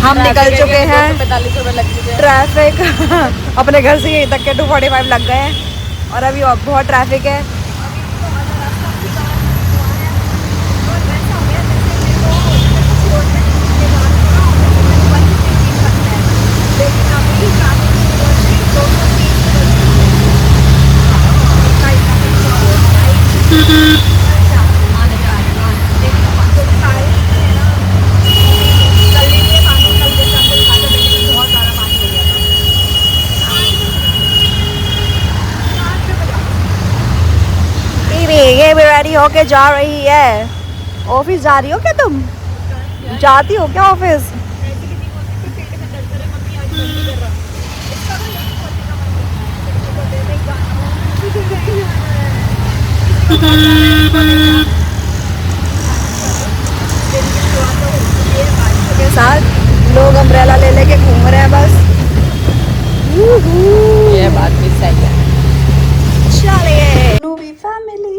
हम निकल चुके हैं। 45 रुपए लग चुके हैं। ट्रैफिक अपने घर से यहीं तक के 245 लग गए हैं और अभी बहुत ट्रैफिक है। ये भी रेडी होके जा रही है। ऑफिस जा रही हो क्या तुम? जाती हो क्या ऑफिस? के साथ लोग अम्ब्रेला ले लेके घूम रहे हैं बस। ये बात भी सही है। चलिए नूवी फैमिली।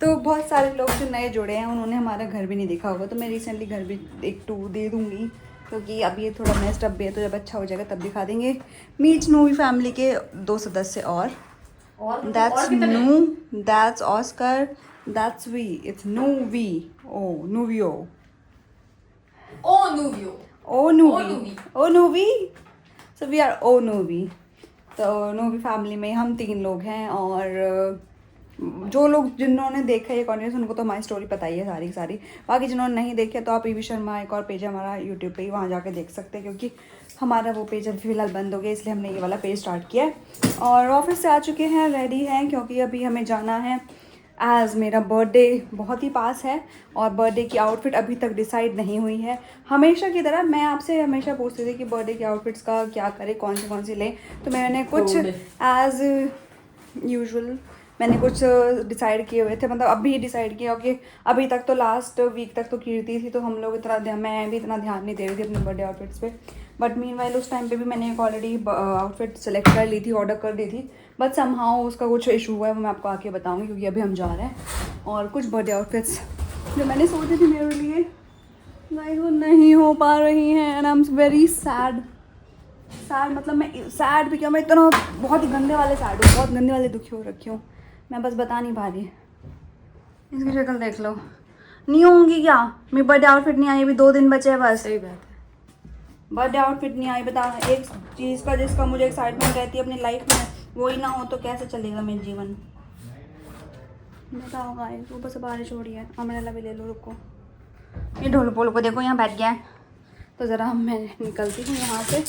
तो बहुत सारे लोग जो नए जुड़े हैं उन्होंने हमारा घर भी नहीं देखा होगा, तो मैं रिसेंटली घर भी एक टूर दे दूंगी क्योंकि अभी ये थोड़ा मेस्ड अप भी है, तो जब अच्छा हो जाएगा तब दिखा देंगे। मीट नूवी फैमिली के 2 सदस्य और that's Nu, that's Oscar, that's we, it's Nuvi, oh Nuvio, oh Nuvio, oh Nuvi, oh Nuvi, so we are oh Nuvi. तो नूवी फैमिली में हम 3 लोग हैं और जो लोग जिन्होंने देखा ये कॉन्टेंट उनको तो हमारी स्टोरी पता ही है सारी सारी। बाकी जिन्होंने नहीं देखा तो आप पीवी शर्मा एक और पेज है हमारा यूट्यूब पे ही, वहाँ जाके देख सकते हैं क्योंकि हमारा वो पेज अभी फ़िलहाल बंद हो गया, इसलिए हमने ये वाला पेज स्टार्ट किया है। और ऑफिस से आ चुके हैं, रेडी हैं क्योंकि अभी हमें जाना है। एज़ मेरा बर्थडे बहुत ही पास है और बर्थडे की आउटफिट अभी तक डिसाइड नहीं हुई है। हमेशा की तरह मैं आपसे हमेशा पूछती थी कि बर्थडे की आउटफिट्स का क्या करें, कौन सी लें, तो मैंने कुछ एज़ यूजुअल मैंने कुछ डिसाइड किए हुए थे, मतलब अभी डिसाइड किया कि अभी तक तो लास्ट वीक तक तो कीर्ति थी तो हम लोग मैं भी इतना ध्यान नहीं दे रही थी अपने बर्थडे आउटफिट्स पे। बट मीनवाइल उस टाइम पे भी मैंने एक ऑलरेडी आउटफिट सेलेक्ट कर ली थी, ऑर्डर कर दी थी, बट समहाउ उसका कुछ इशू हुआ है, वो मैं आपको आके बताऊँगी क्योंकि अभी हम जा रहे हैं। और कुछ बर्थडे आउटफिट्स जो मैंने सोची थी मेरे लिए नहीं वो नहीं हो पा रही हैं and I am very sad. मतलब मैं सैड भी क्या, मैं इतना बहुत ही गंदे वाले सैड हूँ, बहुत गंदे वाले दुखी हो रखी हूँ, मैं बस बता नहीं पा रही। इसकी शक्ल देख लो, नहीं होंगी क्या? मेरी बर्थडे आउटफिट नहीं आई, अभी 2 दिन बचे हैं बस। सही बात है। बर्थडे आउटफिट नहीं आई, बता। एक चीज़ का जिसका मुझे एक्साइटमेंट रहती है अपनी लाइफ में वो ही ना हो तो कैसे चलेगा मेरा जीवन, बताओ गाइस। ऊपर से बारिश हो रही है, अम्ब्रेला भी ले लो, रुको। ये ढोल पोल को देखो यहाँ बैठ गया है, तो ज़रा मैं निकलती हूँ यहाँ से,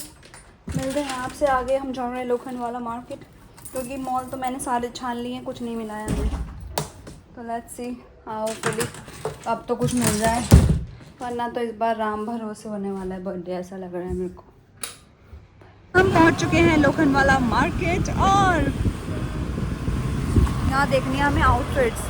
मिलते हैं आपसे आगे। हम जा रहे हैं लोखंड वाला मार्केट क्योंकि मॉल तो मैंने सारे छान लिए हैं, कुछ नहीं मिला है हमें, तो लेट्स सी होपफुली अब तो कुछ मिल जाए, वरना तो इस बार राम भरोसे होने वाला है बर्थडे, ऐसा लग रहा है मेरे को। हम पहुंच चुके हैं लोखंड वाला मार्केट और यहाँ देखनी है हमें आउटफिट्स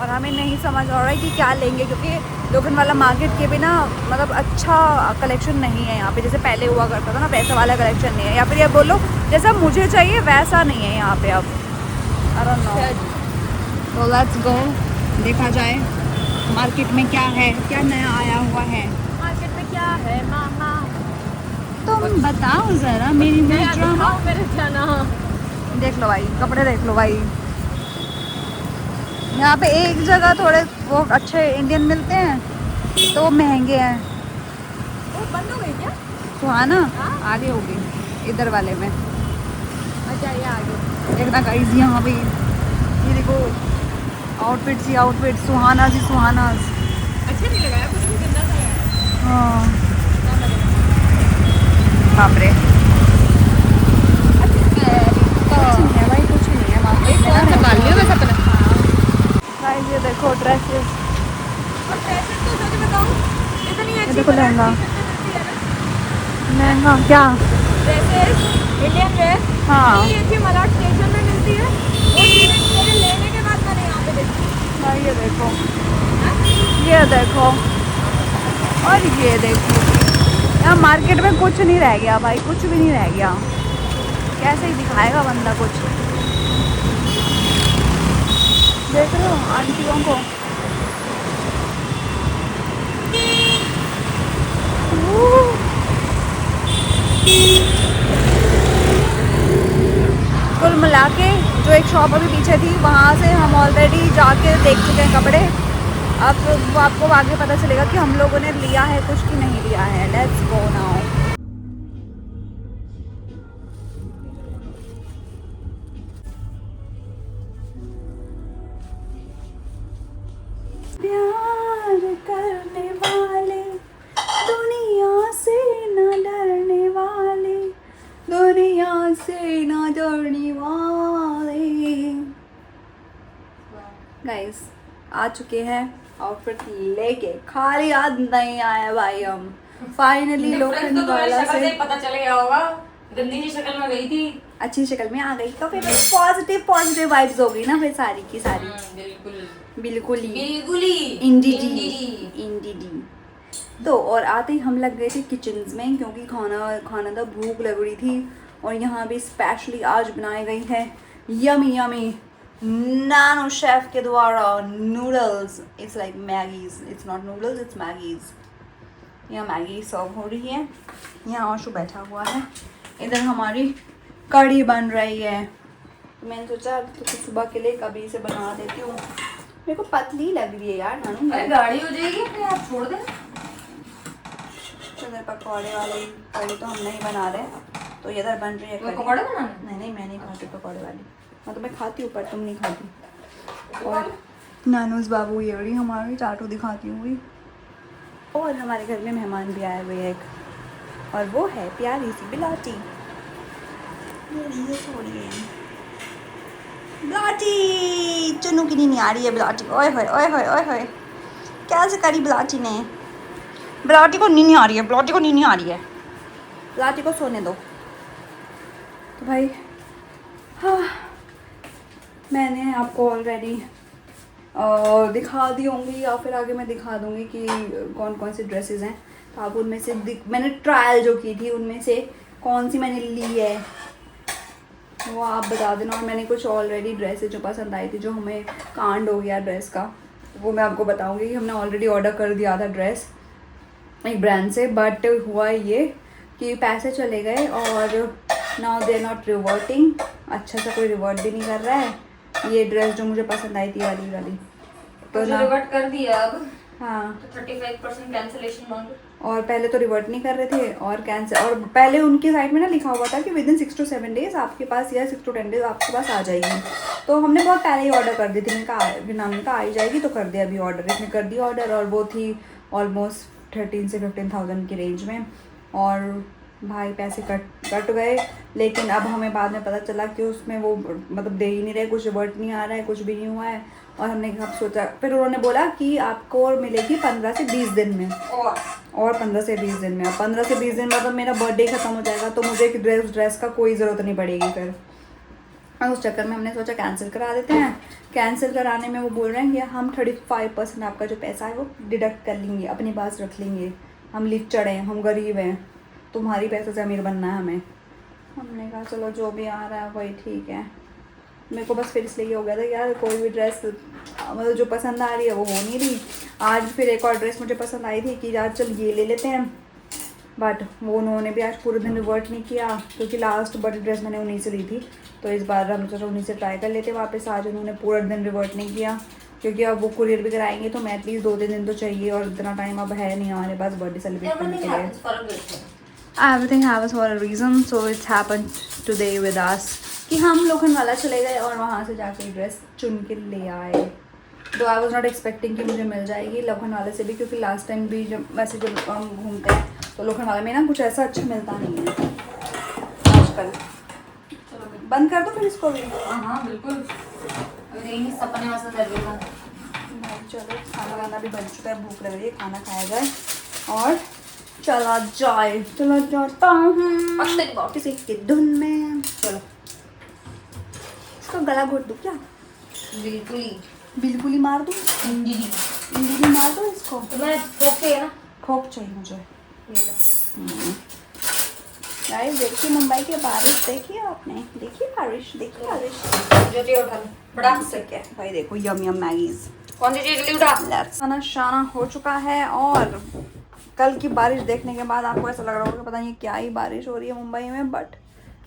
और हमें नहीं समझ आ रहा है कि क्या लेंगे क्योंकि लोखंड वाला मार्केट के बिना मतलब अच्छा कलेक्शन नहीं है यहाँ पे, जैसे पहले हुआ करता था ना वैसा वाला कलेक्शन नहीं है, या फिर ये बोलो जैसा मुझे चाहिए वैसा नहीं है यहाँ पे अब। आई डोंट नो, तो लेट्स गो, देखा जाए मार्केट में क्या है, क्या नया आया हुआ है। मार्केट में क्या है मामा, तुम बताओ ज़रा मेरी ड्रामा। मेरे जाना देख लो भाई, कपड़े देख लो भाई, यहाँ पे एक जगह थोड़े वो अच्छे इंडियन मिलते हैं तो वो महंगे हैं। वो बंद हो गई क्या? सुहाना आगे हो गई इधर वाले में। अच्छा ये आगे एक ना गाइस यहाँ पे ये देखो आउटफिट्स ही आउटफिट, सुहाना जी सुहाना। अच्छा नहीं लगाया, कुछ भी गंदा सा लगाया। हाँ बाप रे, कुछ नहीं है भाई, कुछ नहीं है वहाँ पे। कौन संभाल लिया वैसे अपना? गाइस ये देखो ड्रेसेस, और ड्रेसेस तो सच बताऊं इतनी ये अच्छी देखो लहंगा, मिलती है ना लहंगा क्या? ड्रेसेस इंडियन वेयर, हाँ ये अच्छी मलाड स्टेशन में मिलती है, वो मेरे लेने के बाद मैंने यहाँ पे देखी। भाई ये देखो, ये देखो और ये देखो, यहाँ मार्केट में कुछ नहीं रह गया भाई, कुछ भी नहीं रह गया, कैसे ही दिखाएगा बंदा कुछ। देख रहे हो आंटियों को, कुल मिला के जो एक शॉप अभी पीछे थी वहाँ से हम ऑलरेडी जाके देख चुके हैं कपड़े। अब वो आपको आगे पता चलेगा कि हम लोगों ने लिया है कुछ कि नहीं लिया है। Let's go now. प्यार करने वाले दुनिया से न डरने वाले, दुनिया से न डरने वाले। गाइस आ चुके हैं आउटफिट लेके, खाली याद नहीं आया भाई। हम फाइनली लोखंड वाला से पता चल गया होगा, गंदी सी शक्ल में गई थी, अच्छी शक्ल में आ गई तो फिर पॉजिटिव वाइब्स हो गई ना फिर सारी की सारी। बिल्कुल इंडी। तो और आते ही हम लग गए थे किचन्स में, क्योंकि खाना था, भूख लग रही थी। और यहाँ भी स्पेशली आज बनाई गई है यमी यमी नानो शेफ के द्वारा noodles. It's like Maggie's, it's not noodles, it's Maggie's. यहाँ मैगी सर्व हो रही है, यहाँ आशु बैठा हुआ है, इधर हमारी कढ़ी बन रही है। तो मैंने सोचा तो सुबह के लिए कभी से बना देती हूँ। मेरे को पतली लग रही है यार नानू। अरे गाड़ी हो जाएगी अपने आप, छोड़ दे। इधर पकौड़े वाली कढ़ी तो हम नहीं बना रहे, तो इधर बन रही है कढ़ी। पकौड़े बनाने? नहीं मैं नहीं खाती पकौड़े वाली, मतलब मैं खाती हूँ पर तुम नहीं खाती। और नानूस बाबू ये रही हमारी चाटू दिखाती हुई। और हमारे घर में मेहमान भी आए हुए एक, और वो है प्यारी सी बिलाटी। ये सो रही है बिलाटी, चुन्नू की नहीं आ रही है बिलाटी। ओए होए ओए होए ओए होए, क्या से करी बिलाटी ने। बिलाटी को नींद नहीं आ रही है, बिलाटी को नींद नहीं आ रही है, बिलाटी को सोने दो। तो भाई हाँ, मैंने आपको ऑलरेडी दिखा दी होंगी या फिर आगे मैं दिखा दूंगी कि कौन कौन सी ड्रेसेस हैं। तो आप उनमें से मैंने ट्रायल जो की थी उनमें से कौन सी मैंने ली है वो आप बता देना। और मैंने कुछ ऑलरेडी ड्रेसेस जो पसंद आई थी, जो हमें कांड हो गया ड्रेस का, वो मैं आपको बताऊंगी कि हमने ऑलरेडी ऑर्डर कर दिया था ड्रेस एक ब्रांड से, बट हुआ ये कि पैसे चले गए और नाउ दे नॉट रिवर्टिंग। अच्छा सा कोई रिवर्ट भी नहीं कर रहा है। ये ड्रेस जो मुझे पसंद आई थी वाली तो रिवर्ट कर दिया अब। हाँ तो 35% कैंसिलेशन मांगो। और पहले तो रिवर्ट नहीं कर रहे थे और कैंसिल, और पहले उनकी साइट में ना लिखा हुआ था कि विद इन 6 to 7 days आपके पास, या 6 to 10 days आपके पास आ जाएगी। तो हमने बहुत पहले ही ऑर्डर कर दी थी। मैंने कहा आई जाएगी, तो कर दिया अभी ऑर्डर। इसने कर दिया ऑर्डर और वो थी ऑलमोस्ट 13 से 15,000 की रेंज में। और भाई पैसे कट गए, लेकिन अब हमें बाद में पता चला कि उसमें वो मतलब दे ही नहीं रहे, कुछ रिवर्ट नहीं आ रहा है, कुछ भी नहीं हुआ है। और हमने अब सोचा, फिर उन्होंने बोला कि आपको और मिलेगी 15 से 20 दिन में, और 15 से 20 दिन में। अब 15 से 20 दिन मतलब मेरा बर्थडे ख़त्म हो जाएगा, तो मुझे ड्रेस का कोई ज़रूरत नहीं पड़ेगी फिर। और उस चक्कर में हमने सोचा कैंसिल करा देते हैं। कैंसिल कराने में वो बोल रहे हैं कि हम 35% आपका जो पैसा है वो डिडक्ट कर लेंगे, अपने पास रख लेंगे। हम लिचड़ हैं, हम गरीब हैं, तुम्हारी पैसे से अमीर बनना है हमें। हमने कहा चलो जो भी आ रहा है वही ठीक है। मेरे को बस फिर इसलिए हो गया था यार, कोई भी ड्रेस मतलब जो पसंद आ रही है वो हो नहीं रही। आज फिर एक और ड्रेस मुझे पसंद आई थी कि यार चल ये ले लेते हैं, बट वो उन्होंने भी आज पूरे दिन रिवर्ट नहीं किया, क्योंकि लास्ट बड़ी ड्रेस मैंने उन्हीं से ली थी। तो इस बार हम सोचा उन्हीं से ट्राई कर लेते वापस। आज उन्होंने पूरा दिन रिवर्ट नहीं किया, क्योंकि अब वो कुरियर भी कराएंगे तो मैं एटलीस्ट 2-3 दिन तो चाहिए, और इतना टाइम अब है नहीं हमारे पास बर्थडे सेलिब्रेट करने के लिए। Everything happens for a reason, so it's happened today with us कि हम लोखंडवाला चले गए और वहाँ से जाके ड्रेस चुन के ले आए। तो आई वॉज नॉट एक्सपेक्टिंग कि मुझे मिल जाएगी लोखंडवाले से भी, क्योंकि लास्ट टाइम भी जब वैसे जब हम घूमते हैं तो लोखंडवाला में ना कुछ ऐसा अच्छा मिलता नहीं है आजकल। बंद कर दो फिर इसको भी। हाँ बिल्कुल, सपने में से चलो खाना वाना भी बन चुका है, भूख लग रही है, खाना खाया जाए और चला जाता हूँ किसी की धुन में। चलो इसको गला घोट दूँ क्या? बिल्कुल ही मार दूँ, इंडी मार दो इसको। तो मैं खोखते ना, खोक चाहिए मुझे। गाइस देखिए मुंबई की बारिश, देखिए आपने, देखिए बारिश, देखिए बारिश। उठा लो बड़ा से क्या भाई, देखो यम यम मैगीज। कौन सी चीज उठा। खाना शाना हो चुका है और कल की बारिश देखने के बाद आपको ऐसा लग रहा होगा पता नहीं क्या ही बारिश हो रही है मुंबई में, बट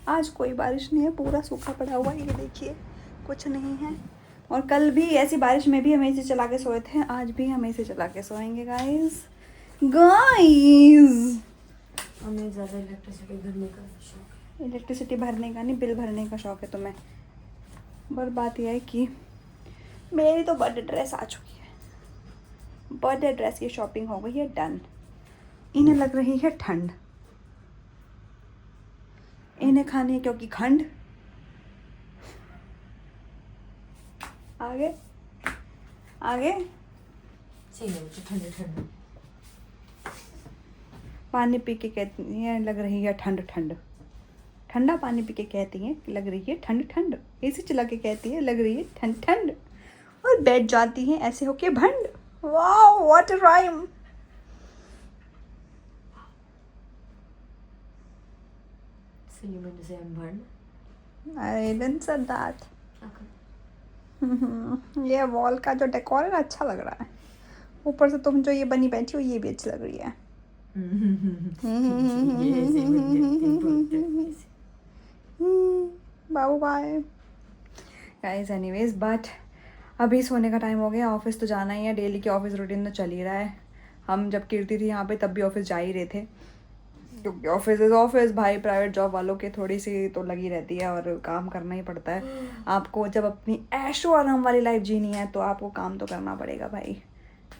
आज कोई बारिश नहीं है, पूरा सूखा पड़ा हुआ है, ये देखिए कुछ नहीं है। और कल भी ऐसी बारिश में भी हम एसी चला के सोए थे, आज भी हम एसी चला के सोएंगे गाइस। हमें ज़्यादा इलेक्ट्रिसिटी भरने का शौक इलेक्ट्रिसिटी भरने का नहीं, बिल भरने का शौक है तुम्हें। पर बात यह है कि मेरी तो बर्थडे ड्रेस आ चुकी है, बर्थडे ड्रेस की शॉपिंग हो गई है डन। इन्हें लग रही है ठंड, इन्हें खानी है क्योंकि खंड। आगे आगे चाहिए मुझे ठंडे ठंडे। पानी पी के कहती हैं लग रही है ठंड ठंड, ठंडा पानी पी के कहती हैं लग रही है ठंड ठंड, एसी चला के कहती है लग रही है ठंड ठंड, और बैठ जाती हैं ऐसे होके भंड। Wow what a rhyme. So you meant to say I'm burned? I didn't said that. ये वॉल का जो डेकोर है ना अच्छा लग रहा है, ऊपर से तुम जो ये बनी बैठी हो ये भी अच्छी लग रही है। बाबू बाय गाइस। एनीवेज बट अभी सोने का टाइम हो गया, ऑफिस तो जाना ही है, डेली की ऑफिस रूटीन तो चल ही रहा है। हम जब कीर्ति थी यहाँ पे तब भी ऑफिस जा ही रहे थे, क्योंकि ऑफिस इज ऑफिस भाई, प्राइवेट जॉब वालों के थोड़ी सी तो लगी रहती है और काम करना ही पड़ता है। आपको जब अपनी ऐशो आराम वाली लाइफ जीनी है तो आपको काम तो करना पड़ेगा भाई।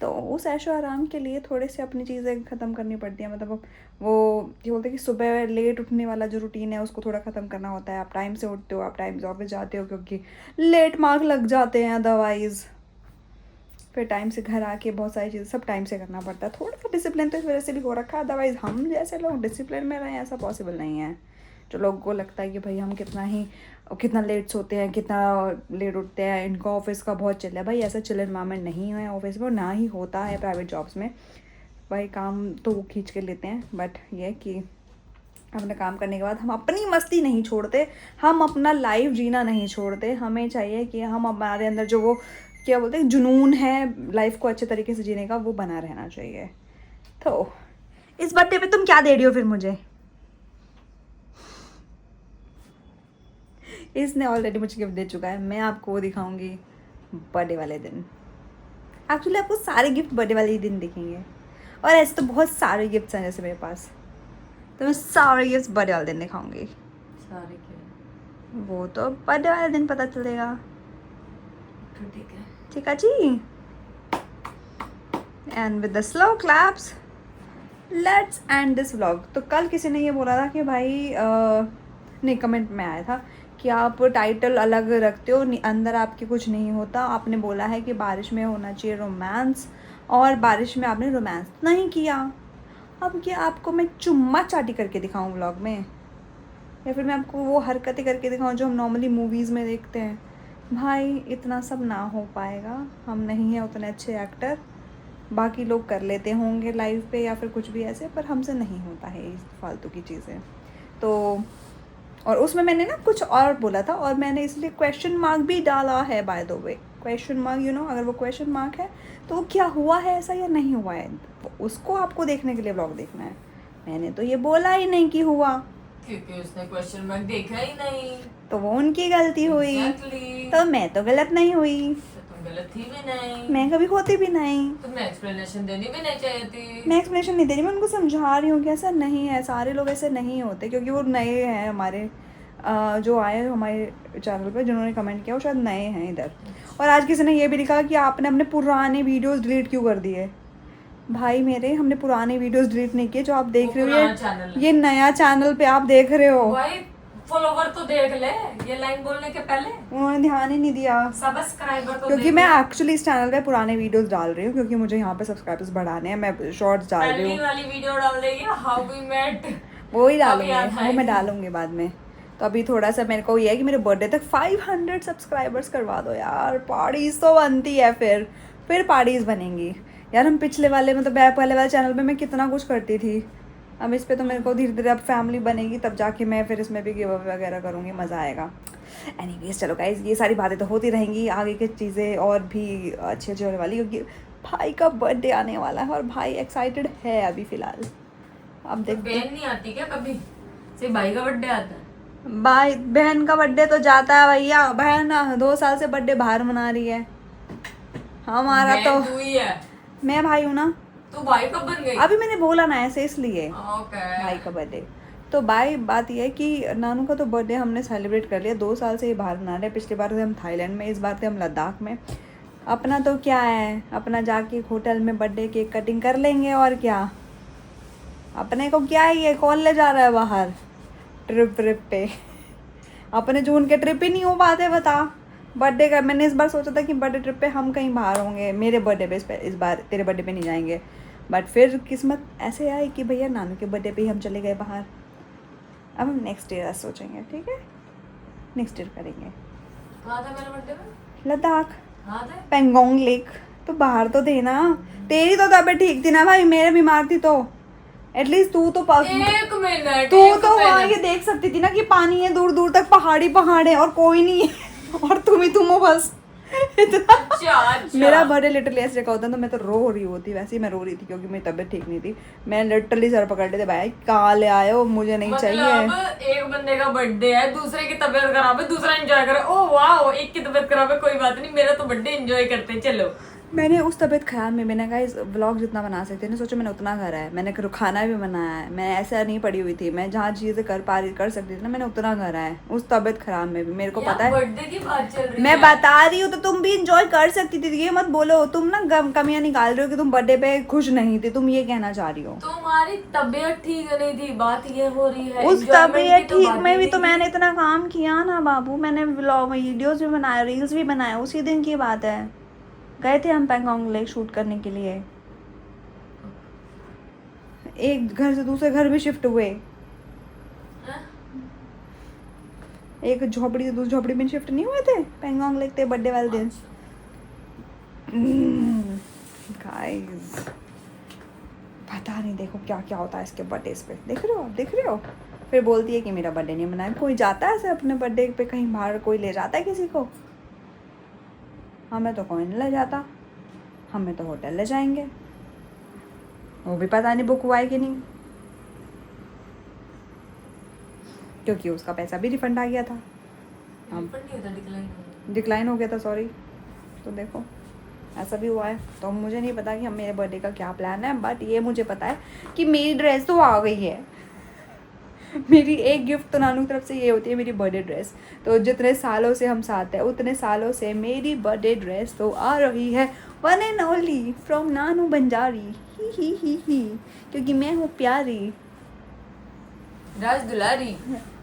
तो उस ऐशो आराम के लिए थोड़े से अपनी चीज़ें ख़त्म करनी पड़ती हैं, मतलब वो क्या बोलते हैं कि सुबह लेट उठने वाला जो रूटीन है उसको थोड़ा ख़त्म करना होता है। आप टाइम से उठते हो, आप टाइम से ऑफिस जाते हो, क्योंकि लेट मार्क लग जाते हैं अदरवाइज़। फिर टाइम से घर आके बहुत सारी चीज़ें सब टाइम से करना पड़ता है। थोड़ा सा डिसिप्लिन तो इस वजह से भी हो रखा है, अदरवाइज़ हम जैसे लोग डिसिप्लिन में रहें ऐसा पॉसिबल नहीं है। जो लोगों को लगता है कि भाई हम कितना लेट सोते हैं, कितना लेट उठते हैं, इनको ऑफिस का बहुत चिल है, भाई ऐसा चिल एनवायरनमेंट नहीं है ऑफिस में, ना ही होता है प्राइवेट जॉब्स में। भाई काम तो वो खींच के लेते हैं, बट ये कि अपना काम करने के बाद हम अपनी मस्ती नहीं छोड़ते, हम अपना लाइफ जीना नहीं छोड़ते। हमें चाहिए कि हम हमारे अंदर जो वो क्या बोलते हैं जुनून है लाइफ को अच्छे तरीके से जीने का, वो बना रहना चाहिए। तो इस बर्थडे पे तुम क्या दे रही हो फिर मुझे? इसने ऑलरेडी मुझे गिफ्ट दे चुका है, मैं आपको वो दिखाऊंगी बर्थडे वाले दिन। एक्चुअली आपको सारे गिफ्ट बर्थडे वाले ही दिन दिखेंगे, और ऐसे तो बहुत सारे गिफ्ट्स हैं जैसे मेरे पास, तो मैं सारे गिफ्ट्स बर्थडे वाले दिन दिखाऊंगी। सारे क्या? वो तो बर्थडे वाले दिन पता चलेगा। तो ठीक है। ठीक है जी। And with the slow claps let's end this vlog. तो कल किसी ने ये बोला था कि भाई नहीं, कमेंट में आया था कि आप टाइटल अलग रखते हो, अंदर आपके कुछ नहीं होता। आपने बोला है कि बारिश में होना चाहिए रोमांस, और बारिश में आपने रोमांस नहीं किया। अब क्या आपको मैं चुम्मा चाटी करके दिखाऊं व्लॉग में, या फिर मैं आपको वो हरकतें करके दिखाऊं जो हम नॉर्मली मूवीज़ में देखते हैं? भाई इतना सब ना हो पाएगा, हम नहीं हैं उतने अच्छे एक्टर। बाकी लोग कर लेते होंगे लाइव पे या फिर कुछ भी ऐसे, पर हमसे नहीं होता है ये फालतू की चीज़ें। तो और उसमें मैंने ना कुछ और बोला था, और मैंने इसलिए क्वेश्चन मार्क भी डाला है by the way. Question mark अगर वो क्वेश्चन मार्क है तो वो क्या हुआ है ऐसा या नहीं हुआ है, उसको आपको देखने के लिए व्लॉग देखना है। मैंने तो ये बोला ही नहीं कि हुआ, क्योंकि उसने क्वेश्चन मार्क देखा ही नहीं, तो वो उनकी गलती हुई। Exactly. तो मैं तो गलत नहीं हुई, तो तुम गलत थी भी नहीं, मैं कभी होती भी नहीं। तुम्हें एक्सप्लेनेशन देनी भी नहीं चाहिए थी। मैं एक्सप्लेनेशन नहीं दे रही, मैं उनको समझा रही हूँ कि ऐसा नहीं है, सारे लोग ऐसे नहीं होते। क्योंकि वो नए हैं हमारे जो आए हमारे चैनल पे, जिन्होंने कमेंट किया वो शायद नए हैं इधर। और आज किसी ने ये भी लिखा कि आपने अपने पुराने वीडियोस डिलीट क्यों कर दिए। भाई मेरे, हमने पुराने वीडियोस डिलीट नहीं किए, जो आप देख रहे हो ये नया चैनल पे आप देख रहे हो। भाई फॉलोवर तो देख ले, ये लाइन बोलने के पहले उन्होंने ध्यान ही नहीं दिया। सब्सक्राइबर तो क्योंकि मैं एक्चुअली इस चैनल पे पुराने वीडियोस डाल रही हूँ, क्योंकि मुझे यहाँ पे सब्सक्राइबर्स बढ़ाने हैं। मैं शॉर्ट्स डाल रही पहली हूँ, वाली वीडियो डाल रही है हाउ वी मेट, वो ही डालूंगी, याद वो मैं डालूंगी बाद में। तो अभी थोड़ा सा मेरे को ये है कि मेरे बर्थडे तक 500 सब्सक्राइबर्स करवा दो यार, पार्टीज तो बनती है, फिर पार्टीज बनेंगी यार। हम पिछले वाले मतलब पहले वाले चैनल पे मैं कितना कुछ करती थी, अब इस पे तो मेरे को धीरे धीरे अब फैमिली बनेगी तब जाके मैं फिर इसमें भी गिव अवे वगैरह करूँगी, मज़ा आएगा। एनीवेज चलो गाइज, ये सारी बातें तो होती रहेंगी, आगे की चीज़ें और भी अच्छी अच्छी होने वाली, क्योंकि भाई का बर्थडे आने वाला है और भाई एक्साइटेड है अभी फिलहाल। अब तो देखते हैं। बहन नहीं आती क्या कभी? सिर्फ भाई का बर्थडे आता है। भाई बहन का बर्थडे तो जाता है भैया, बहन 2 साल से बर्थडे बाहर मना रही है। हमारा बहन तो तू ही है। मैं भाई हूँ ना। तू भाई कब बन गई? अभी मैंने बोला ना ऐसे इसलिए ओके। भाई का बर्थडे। तो भाई बात यह है कि नानू का तो बर्थडे हमने सेलिब्रेट कर लिया, 2 साल से ये बाहर मना रहे हैं। पिछली बार थे हम थाईलैंड में, इस बार थे हम लद्दाख में। अपना तो क्या है, अपना जाके एक होटल में बर्थडे केक कटिंग कर लेंगे और क्या। अपने को क्या है, ये कौन ले जा रहा है बाहर ट्रिप पे। अपने जून के ट्रिप ही नहीं हो पाते बता। बर्थडे का मैंने इस बार सोचा था कि बर्थडे ट्रिप पे हम कहीं बाहर होंगे, मेरे बर्थडे पे इस बार तेरे बर्थडे पे नहीं जाएंगे। बट फिर किस्मत ऐसे आई कि भैया नानू के बर्थडे पे ही हम चले गए बाहर। अब हम नेक्स्ट ईयर सोचेंगे, ठीक है, नेक्स्ट ईयर करेंगे। कहाँ था मेरा बर्थडे में? लद्दाख, कहाँ था? पेंगोंग लेक। तो बाहर तो थे ना, तेरी तो तबीयत ठीक थी ना भाई, मेरे बीमार थी तो एटलीस्ट तू तो एक मिनट। तू तो वहाँ ये देख सकती थी ना कि पानी है दूर दूर तक, पहाड़ है और कोई नहीं है और तुम हो बस इतना। अच्छा। मेरा बर्थडे लिटरली ऐसे का होता तो मैं तो रो रही होती, वैसे ही मैं रो रही थी क्योंकि मेरी तबीयत ठीक नहीं थी। मैं लिटरली सर पकड़ लेते, भाई कहाँ ले आए हो, मुझे नहीं चाहिए। मतलब एक बंदे का बर्थडे है, दूसरे की तबीयत खराब है, दूसरा एंजॉय करे। ओह वाह, एक की तबीयत खराब है कोई बात नहीं, मेरा तो बर्थडे एंजॉय करते हैं, चलो। मैंने उस तबीयत ख़राब में मैंने कहा इस व्लॉग जितना बना सकते हैं ना, सोचो मैंने उतना करा है। मैंने खाना भी बनाया है, मैं ऐसा नहीं पड़ी हुई थी, मैं जहाँ चीज़ें कर सकती थी ना, मैंने उतना करा है उस तबीयत ख़राब में भी। मेरे को पता है बर्थडे की बात चल रही मैं है। बता रही हूँ, तो तुम भी इंजॉय कर सकती थी। ये मत बोलो तुम ना कमियां निकाल रही हो कि तुम बर्थडे पे खुश नहीं थी, तुम ये कहना चाह रही हो। तुम्हारी तबीयत ठीक नहीं थी, बात ये हो रही है। उस enjoyment तबीयत की तो ठीक बात में ही भी नहीं तो थी। मैंने इतना काम किया ना बाबू, मैंने व्लॉग वीडियोस भी बनाए, रील्स भी बनाए, उसी दिन की बात है। गए थे हम पेंगोंग लेक शूट करने के लिए, एक घर से दूसरे घर भी शिफ्ट हुए, हाँ? एक झोपड़ी से दूसरी झोपड़ी में शिफ्ट नहीं हुए थे पेंगोंग लेक थे बर्थडे वाले दिन। गाइस पता नहीं, देखो क्या क्या होता है इसके बर्थडे पे, देख रहे हो। फिर बोलती है कि मेरा बर्थडे नहीं मनाया। कोई जाता है ऐसे अपने बर्थडे पे कहीं बाहर, कोई ले जाता है किसी को? हमें तो कोई नहीं ले जाता, हमें तो होटल ले जाएंगे, वो भी पता नहीं बुक हुआ है कि नहीं, क्योंकि उसका पैसा भी रिफंड आ गया था। Refund नहीं होता, decline होता। डिक्लाइन हो गया था, सॉरी। तो देखो ऐसा भी हुआ है। तो मुझे नहीं पता कि हम मेरे बर्थडे का क्या प्लान है, बट ये मुझे पता है कि मेरी ड्रेस तो आ गई है। मेरी एक गिफ्ट तो नानू की तरफ से ये होती है, मेरी बर्थडे ड्रेस। तो जितने सालों से हम साथ हैं उतने सालों से मेरी बर्थडे ड्रेस तो आ रही है, वन एंड ओनली फ्रॉम नानू बंजारी। ही क्योंकि मैं हूँ प्यारी, राज दुलारी,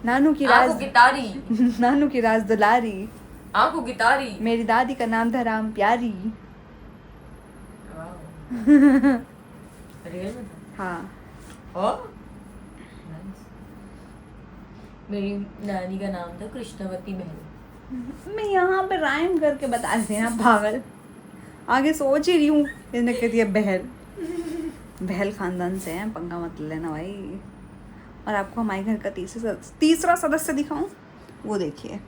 नानू की आंखों राज की तारी, नानू की राज दुलारी, आंखों की तारी। मेरी दादी का नाम था राम प्यारी। रियल में? हाँ ओ Nice. मेरी नानी का नाम था कृष्णवती बहन। मैं यहाँ पे राइम करके बता रही हैं आप पागल, आगे सोच ही रही हूँ। इसने कह दिया बहल खानदान से हैं, पंगा मत लेना भाई। और आपको हमारे घर का तीसरा सदस्य दिखाऊं, वो देखिए।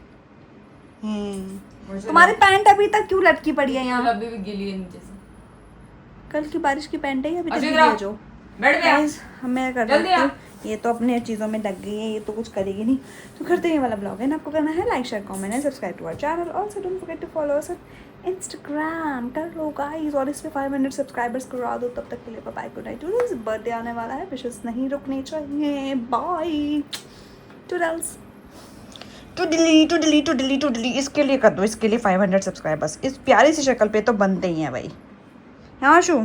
तुम्हारी पैंट अभी तक क्यों लटकी पड़ी है यहाँ? अभी भी गिली है नीचे से। कल की बारिश की पैंट है, अभी तक अजय गिरी है राव, जो। बैठ गया। Guys, मैं कर जल्दी रही हूँ, आ। ये तो अपने चीज़ों में लग गई है, ये तो कुछ करेगी नहीं। तो करते हैं ये वाला ब्लॉग है ना, आपको करना है like share comment and subscribe to our channel. Also don't forget to follow us on Instagram. कर लो गाइस, और इस पे 500 सब्सक्राइबर्स करवा दो। तब तक के लिए bye, good night. Toodles birthday आने वाला है, विशेस नहीं रुकनी चाहिए। Bye toodles. टुडली इसके लिए कर दो, इसके लिए 500 सब्सक्राइबर्स। इस प्यारी सी शक्ल पे तो बनते ही हैं भाई। हाँ शू।